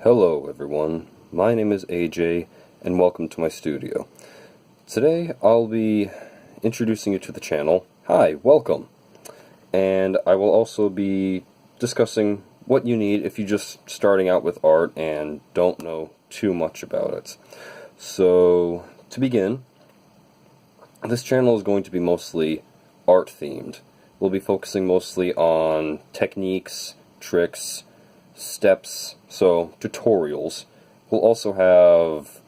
Hello everyone, my name is AJ and welcome to my studio. Today I'll be introducing you to the channel. Hi, welcome! And I will also be discussing what you need if you're just starting out with art and don't know too much about it. So, to begin, this channel is going to be mostly art themed. We'll be focusing mostly on techniques, tricks, steps, so tutorials. We'll also have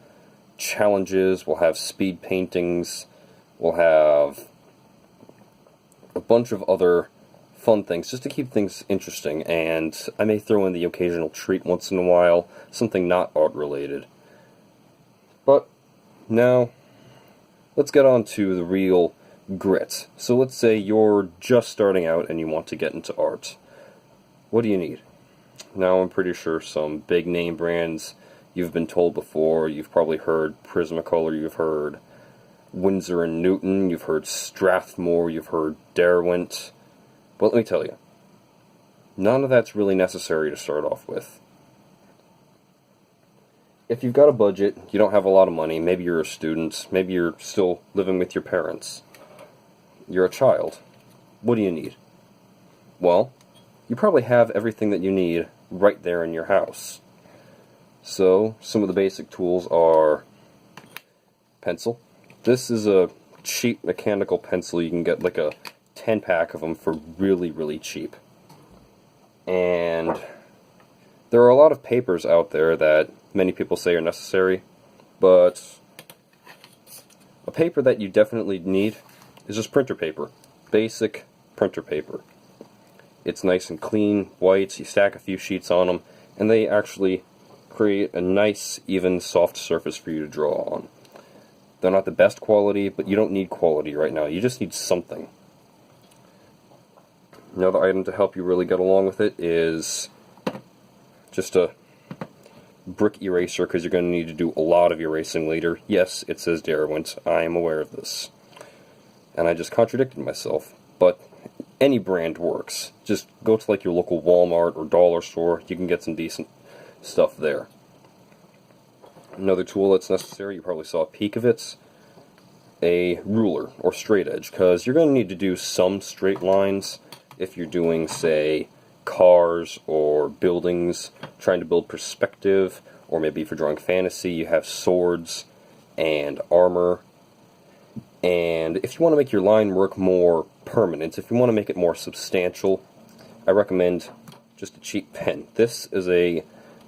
challenges, we'll have speed paintings, we'll have a bunch of other fun things just to keep things interesting, and I may throw in the occasional treat once in a while, something not art related. But now, let's get on to the real grit. So let's say you're just starting out and you want to get into art. What do you need? Now I'm pretty sure some big name brands you've been told before. You've probably heard Prismacolor, you've heard Winsor & Newton, you've heard Strathmore, you've heard Derwent. But let me tell you, none of that's really necessary to start off with. If you've got a budget, you don't have a lot of money, maybe you're a student, maybe you're still living with your parents, you're a child, what do you need? Well, you probably have everything that you need right there in your house. So, some of the basic tools are pencil. This is a cheap mechanical pencil. You can get like a 10-pack of them for really, really cheap. And there are a lot of papers out there that many people say are necessary, but a paper that you definitely need is just printer paper. Basic printer paper. It's nice and clean, white, you stack a few sheets on them, and they actually create a nice, even, soft surface for you to draw on. They're not the best quality, but you don't need quality right now, you just need something. Another item to help you really get along with it is just a brick eraser, because you're going to need to do a lot of erasing later. Yes, it says Derwent, I am aware of this. And I just contradicted myself, but any brand works. Just go to like your local Walmart or dollar store, you can get some decent stuff there. Another tool that's necessary, you probably saw a peek of it, a ruler or straight edge, because you're going to need to do some straight lines if you're doing, say, cars or buildings, trying to build perspective, or maybe if you're drawing fantasy, you have swords and armor. And if you want to make your line work more permanent, if you want to make it more substantial, I recommend just a cheap pen. This is a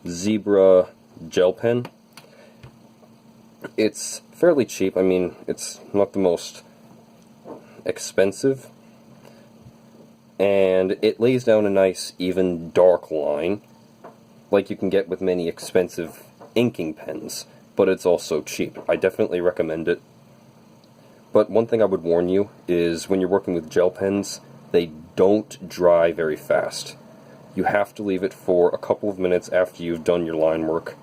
Zebra gel pen. It's fairly cheap. I mean, it's not the most expensive, and it lays down a nice, even, dark line, like you can get with many expensive inking pens, but it's also cheap. I definitely recommend it. But one thing I would warn you is when you're working with gel pens, they don't dry very fast. You have to leave it for a couple of minutes after you've done your line work,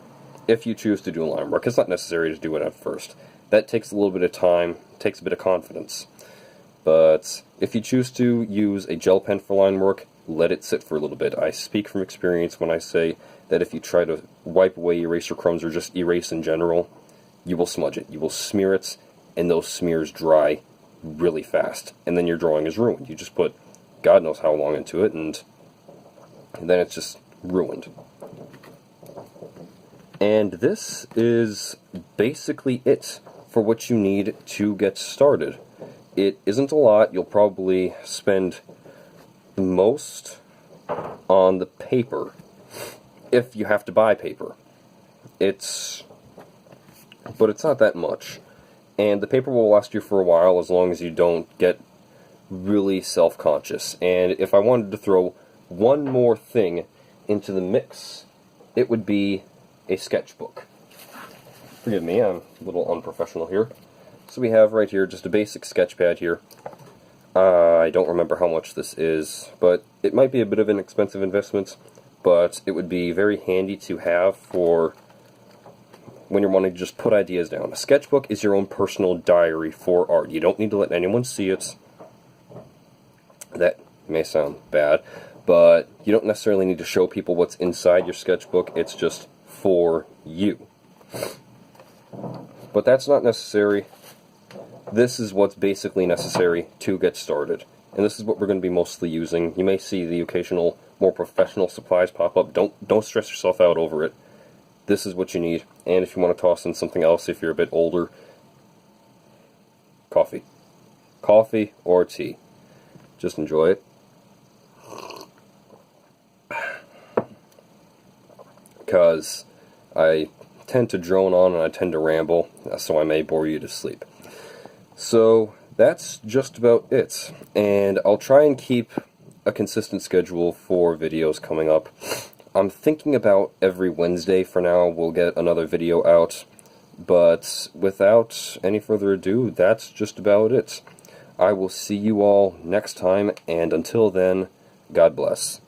if you choose to do line work. It's not necessary to do it at first. That takes a little bit of time, takes a bit of confidence. But if you choose to use a gel pen for line work, let it sit for a little bit. I speak from experience when I say that if you try to wipe away eraser crumbs or just erase in general, you will smudge it. You will smear it, and those smears dry really fast, and then your drawing is ruined. You just put God knows how long into it, and then it's just ruined. And this is basically it for what you need to get started. It isn't a lot. You'll probably spend the most on the paper, if you have to buy paper. But it's not that much. And the paper will last you for a while as long as you don't get really self-conscious. And if I wanted to throw one more thing into the mix, it would be a sketchbook. Forgive me, I'm a little unprofessional here. So we have right here just a basic sketch pad here. I don't remember how much this is, but it might be a bit of an expensive investment, but it would be very handy to have for when you're wanting to just put ideas down. A sketchbook is your own personal diary for art. You don't need to let anyone see it. That may sound bad, but you don't necessarily need to show people what's inside your sketchbook. It's just for you. But that's not necessary. This is what's basically necessary to get started. And this is what we're going to be mostly using. You may see the occasional more professional supplies pop up. Don't stress yourself out over it. This is what you need. And if you want to toss in something else, if you're a bit older, coffee. Coffee or tea. Just enjoy it. Because I tend to drone on and I tend to ramble, so I may bore you to sleep. So that's just about it. And I'll try and keep a consistent schedule for videos coming up. I'm thinking about every Wednesday for now. We'll get another video out. But without any further ado, that's just about it. I will see you all next time, and until then, God bless.